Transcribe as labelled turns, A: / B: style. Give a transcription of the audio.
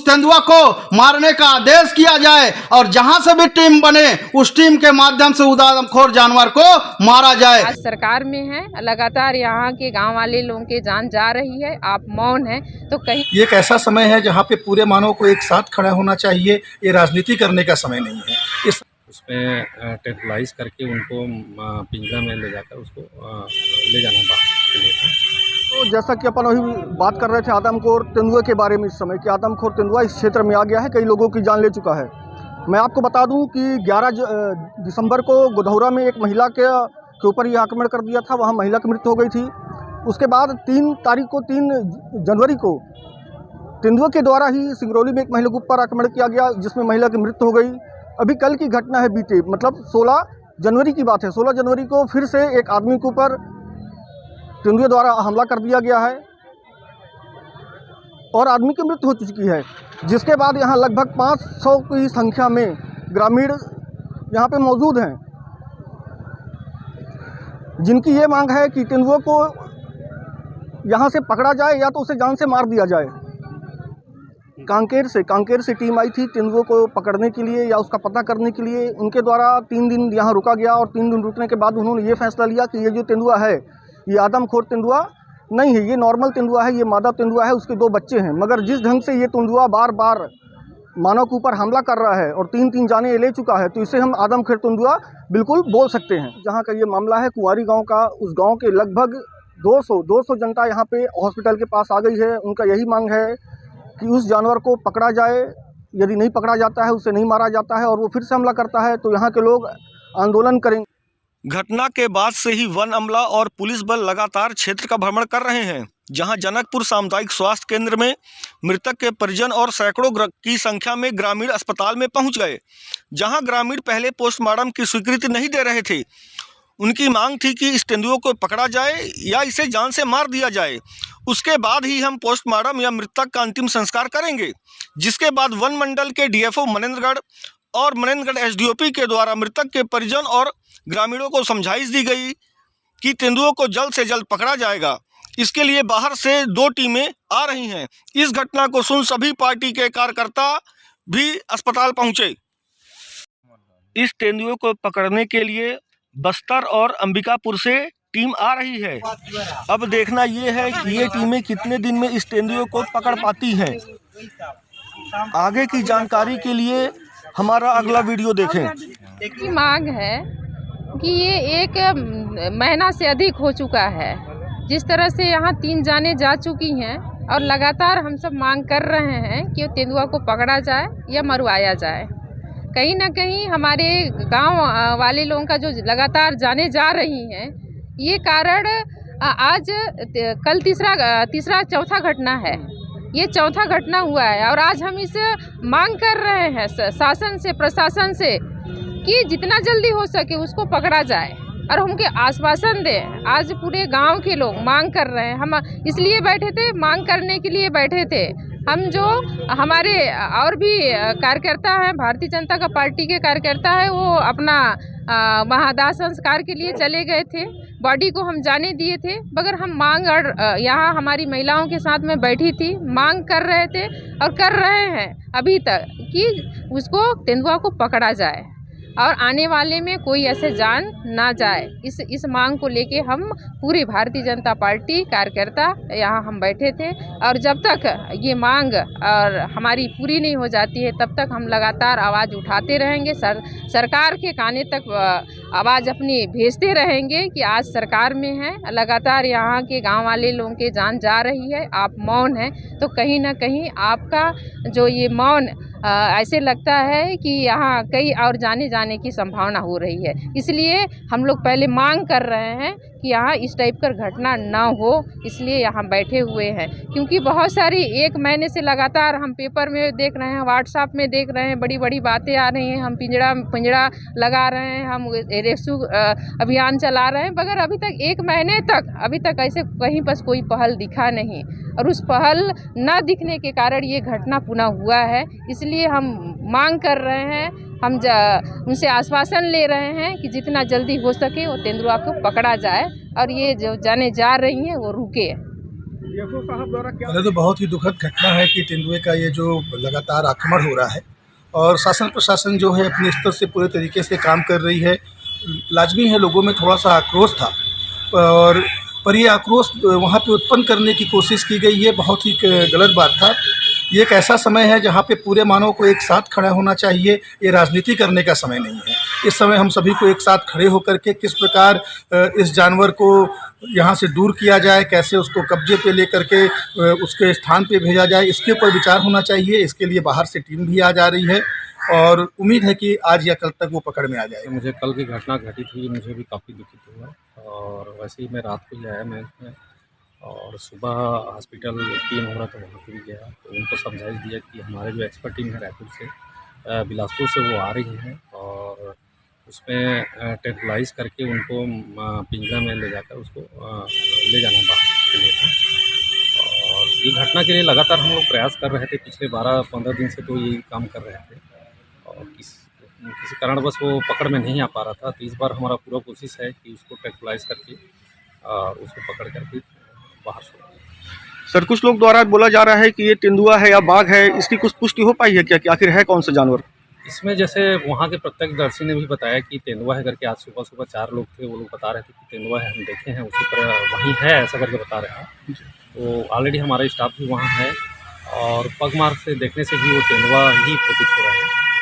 A: तेंदुआ को मारने का आदेश किया जाए और जहां से भी टीम बने उस टीम के माध्यम से उस आदमखोर जानवर को मारा जाए।
B: आज सरकार में है, लगातार यहाँ के गांव वाले लोगों के जान जा रही है, आप मौन हैं तो कहीं
C: ये एक ऐसा समय है जहाँ पे पूरे मानव को एक साथ खड़ा होना चाहिए। ये राजनीति करने का समय नहीं है।
D: उसमें टेंथलाइज करके उनको पिंजरा में ले जाकर उसको ले जाना बाहर के लिए था।
E: तो जैसा कि अपन अभी बात कर रहे थे आदमखोर तेंदुए के बारे में, इस समय कि आदमखोर तेंदुआ इस क्षेत्र में आ गया है, कई लोगों की जान ले चुका है। मैं आपको बता दूं कि 11 दिसंबर को गोधौरा में एक महिला के ऊपर ये आक्रमण कर दिया था, वहाँ महिला की मृत्यु हो गई थी। उसके बाद 3 जनवरी को तेंदुए के द्वारा ही सिंगरौली में एक महिला के ऊपर आक्रमण किया गया, जिसमें महिला की मृत्यु हो गई। अभी कल की घटना है, बीते मतलब 16 जनवरी की बात है। 16 जनवरी को फिर से एक आदमी के ऊपर तेंदुए द्वारा हमला कर दिया गया है और आदमी की मृत्यु हो चुकी है। जिसके बाद यहाँ लगभग 500 की संख्या में ग्रामीण यहाँ पे मौजूद हैं, जिनकी ये मांग है कि तेंदुए को यहाँ से पकड़ा जाए या तो उसे जान से मार दिया जाए। कांकेर से टीम आई थी तेंदुए को पकड़ने के लिए या उसका पता करने के लिए। उनके द्वारा 3 दिन यहाँ रुका गया और 3 दिन रुकने के बाद उन्होंने ये फैसला लिया कि ये जो तेंदुआ है ये आदमखोर तेंदुआ नहीं है, ये नॉर्मल तेंदुआ है, ये मादा तेंदुआ है, उसके 2 बच्चे हैं। मगर जिस ढंग से ये तेंदुआ बार बार मानव के ऊपर हमला कर रहा है और 3 जाने ले चुका है, तो इसे हम आदमखोर तेंदुआ बिल्कुल बोल सकते हैं। जहाँ का ये मामला है कुंवारी गाँव का, उस गाँव के लगभग 200 जनता यहाँ पे हॉस्पिटल के पास आ गई है। उनका यही मांग है कि उस जानवर को पकड़ा जाए। यदि नहीं पकड़ा जाता है, उसे नहीं मारा जाता है और वो फिर से हमला करता है, तो यहाँ के लोग आंदोलन करेंगे।
F: घटना के बाद से ही वन अमला और पुलिस बल लगातार क्षेत्र का भ्रमण कर रहे हैं, जहां जनकपुर सामुदायिक स्वास्थ्य केंद्र में मृतक के परिजन और सैकड़ों की संख्या में ग्रामीण अस्पताल में पहुंच गए, जहां ग्रामीण पहले पोस्टमार्टम की स्वीकृति नहीं दे रहे थे। उनकी मांग थी कि इस तेंदुए को पकड़ा जाए या इसे जान से मार दिया जाए, उसके बाद ही हम पोस्टमार्टम या मृतक का अंतिम संस्कार करेंगे। जिसके बाद वन मंडल के डीएफओ मनेंद्रगढ़ और मनेंद्रगढ़ एसडीओपी के द्वारा मृतक के परिजन और ग्रामीणों को समझाइश दी गई कि तेंदुओं को जल्द से जल्द पकड़ा जाएगा। इसके लिए बाहर से 2 टीमें आ रही हैं। इस घटना को सुन सभी पार्टी के कार्यकर्ता भी अस्पताल पहुंचे। इस तेंदुए को पकड़ने के लिए बस्तर और अंबिकापुर से टीम आ रही है। अब देखना ये है कि ये टीमें कितने दिन में इस तेंदुए को पकड़ पाती हैं। आगे की जानकारी के लिए हमारा अगला वीडियो देखें।
B: एक मांग है कि ये 1 महीना से अधिक हो चुका है, जिस तरह से यहाँ 3 जाने जा चुकी हैं और लगातार हम सब मांग कर रहे हैं कि तेंदुआ को पकड़ा जाए या मरवाया जाए। कहीं ना कहीं हमारे गांव वाले लोगों का जो लगातार जाने जा रही हैं, ये कारण आज कल तीसरा चौथा घटना है, ये चौथा घटना हुआ है। और आज हम इस मांग कर रहे हैं शासन से, प्रशासन से कि जितना जल्दी हो सके उसको पकड़ा जाए और हमके आश्वासन दें। आज पूरे गांव के लोग मांग कर रहे हैं, हम इसलिए बैठे थे, मांग करने के लिए बैठे थे। हम जो हमारे और भी कार्यकर्ता हैं, भारतीय जनता का पार्टी के कार्यकर्ता है, वो अपना महादाह संस्कार के लिए चले गए थे, बॉडी को हम जाने दिए थे। मगर हम मांग और यहाँ हमारी महिलाओं के साथ में बैठी थी, मांग कर रहे थे और कर रहे हैं अभी तक कि उसको तेंदुआ को पकड़ा जाए और आने वाले में कोई ऐसे जान ना जाए। इस मांग को लेके हम पूरी भारतीय जनता पार्टी कार्यकर्ता यहाँ हम बैठे थे और जब तक ये मांग और हमारी पूरी नहीं हो जाती है तब तक हम लगातार आवाज़ उठाते रहेंगे। सरकार के काने तक आवाज़ अपनी भेजते रहेंगे कि आज सरकार में है, लगातार यहाँ के गांव वाले लोगों के जान जा रही है, आप मौन हैं तो कहीं ना कहीं आपका जो ये मौन ऐसे लगता है कि यहाँ कई और जाने की संभावना हो रही है। इसलिए हम लोग पहले मांग कर रहे हैं कि यहाँ इस टाइप का घटना ना हो, इसलिए यहाँ बैठे हुए हैं। क्योंकि बहुत सारी 1 महीने से लगातार हम पेपर में देख रहे हैं, व्हाट्सएप में देख रहे हैं, बड़ी बड़ी बातें आ रही हैं, हम पिंजड़ा लगा रहे हैं, हम रेस्क्यू अभियान चला रहे हैं, मगर अभी तक 1 महीने तक अभी तक ऐसे कहीं पर कोई पहल दिखा नहीं और उस पहल न दिखने के कारण ये घटना पुनः हुआ है। इसलिए हम मांग कर रहे हैं, हम उनसे आश्वासन ले रहे हैं कि जितना जल्दी हो सके वो तेंदुआ को पकड़ा जाए और ये जो जाने जा रही हैं वो रुके।
E: डीएफओ साहब द्वारा क्या
C: पहले तो बहुत ही दुखद घटना है कि तेंदुए का ये जो लगातार आक्रमण हो रहा है और शासन प्रशासन जो है अपने स्तर से पूरे तरीके से काम कर रही है। लाजमी है लोगों में थोड़ा सा आक्रोश था और पर ये आक्रोश वहाँ पे उत्पन्न करने की कोशिश की गई, ये बहुत ही गलत बात था। ये एक ऐसा समय है जहाँ पे पूरे मानव को एक साथ खड़ा होना चाहिए, ये राजनीति करने का समय नहीं है। इस समय हम सभी को एक साथ खड़े होकर के किस प्रकार इस जानवर को यहाँ से दूर किया जाए, कैसे उसको कब्जे पे लेकर के उसके स्थान पे भेजा जाए, इसके ऊपर विचार होना चाहिए। इसके लिए बाहर से टीम भी आ जा रही है और उम्मीद है कि आज या कल तक वो पकड़ में आ जाएगा।
D: मुझे कल की घटना घटित हुई, मुझे भी काफ़ी दुखित हुआ और वैसे ही मैं रात को ही आया मैं और सुबह हॉस्पिटल टीम हो रहा था वहाँ पे भी गया तो उनको समझाइश दिया कि हमारे जो एक्सपर्ट टीम है रायपुर से बिलासपुर से वो आ रही है और उसमें टेंपलाइज करके उनको पिंजरा में ले जाकर उसको ले जाना बाहर के लिए था। और ये घटना के लिए लगातार हम लोग प्रयास कर रहे थे, पिछले 12-15 दिन से तो यही काम कर रहे थे और किसी कारणवश वो पकड़ में नहीं आ पा रहा था। तो इस बार हमारा पूरा कोशिश है कि उसको टेंपलाइज करके उसको पकड़ करके बाहर छोड़।
F: सर कुछ लोग द्वारा बोला जा रहा है कि ये तेंदुआ है या बाघ है, इसकी कुछ पुष्टि हो पाई है क्या कि आखिर है कौन सा जानवर?
D: इसमें जैसे वहाँ के प्रत्यक्षदर्शी ने भी बताया कि तेंदुआ है करके, आज सुबह 4 लोग थे वो लोग बता रहे थे कि तेंदुआ है, हम देखे हैं उसी पर वहीं है ऐसा करके बता रहे हैं। तो ऑलरेडी हमारा स्टाफ भी वहाँ है और पग मार्क से देखने से भी वो तेंदुआ ही प्रतीत हो रहा है।